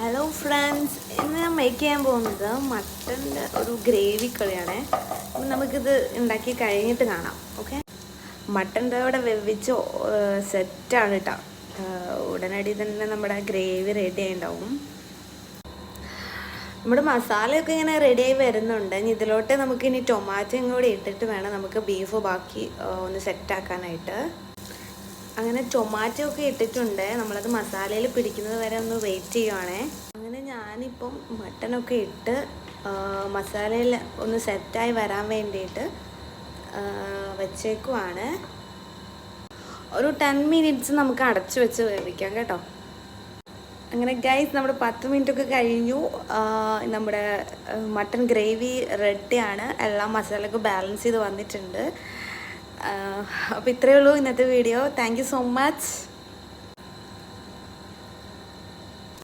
Hello friends, ഇന്ന് ഞാൻ make ചെയ്യാൻ പോകുന്നത് മട്ടൻ്റെ ഒരു ഗ്രേവി കറിയാണേ. അപ്പം നമുക്കിത് ഉണ്ടാക്കി കഴിഞ്ഞിട്ട് കാണാം. ഓക്കെ, മട്ടൻ്റെ അവിടെ വെവിച്ച് സെറ്റാണ് കേട്ടോ. ഉടനടി തന്നെ നമ്മുടെ ഗ്രേവി റെഡി ആയിട്ടുണ്ടാവും. നമ്മുടെ മസാലയൊക്കെ ഇങ്ങനെ റെഡിയായി വരുന്നുണ്ട്. ഇനി ഇതിലോട്ട് നമുക്ക് ഇനി ടൊമാറ്റോയും കൂടി ഇട്ടിട്ട് വേണം നമുക്ക് ബീഫ് ബാക്കി ഒന്ന് സെറ്റാക്കാനായിട്ട്. അങ്ങനെ ടൊമാറ്റോ ഒക്കെ ഇട്ടിട്ടുണ്ട്. നമ്മളത് മസാലയിൽ പിടിക്കുന്നത് വരെ ഒന്ന് വെയിറ്റ് ചെയ്യുവാണേ. അങ്ങനെ ഞാനിപ്പം മട്ടനൊക്കെ ഇട്ട് മസാലയിൽ ഒന്ന് സെറ്റായി വരാൻ വേണ്ടിയിട്ട് വെച്ചേക്കുവാണ്. ഒരു 10 മിനിറ്റ്സ് നമുക്ക് അടച്ചു വെച്ച് വേവിക്കാം കേട്ടോ. അങ്ങനെ ഗൈസ്, നമ്മുടെ 10 മിനിറ്റൊക്കെ കഴിഞ്ഞു. നമ്മുടെ മട്ടൻ ഗ്രേവി റെഡിയാണ്. എല്ലാം മസാലയൊക്കെ ബാലൻസ് ചെയ്ത് വന്നിട്ടുണ്ട്. അപ്പോൾ ഇത്രയേ ഉള്ളൂ ഇന്നത്തെ video. Thank you so much.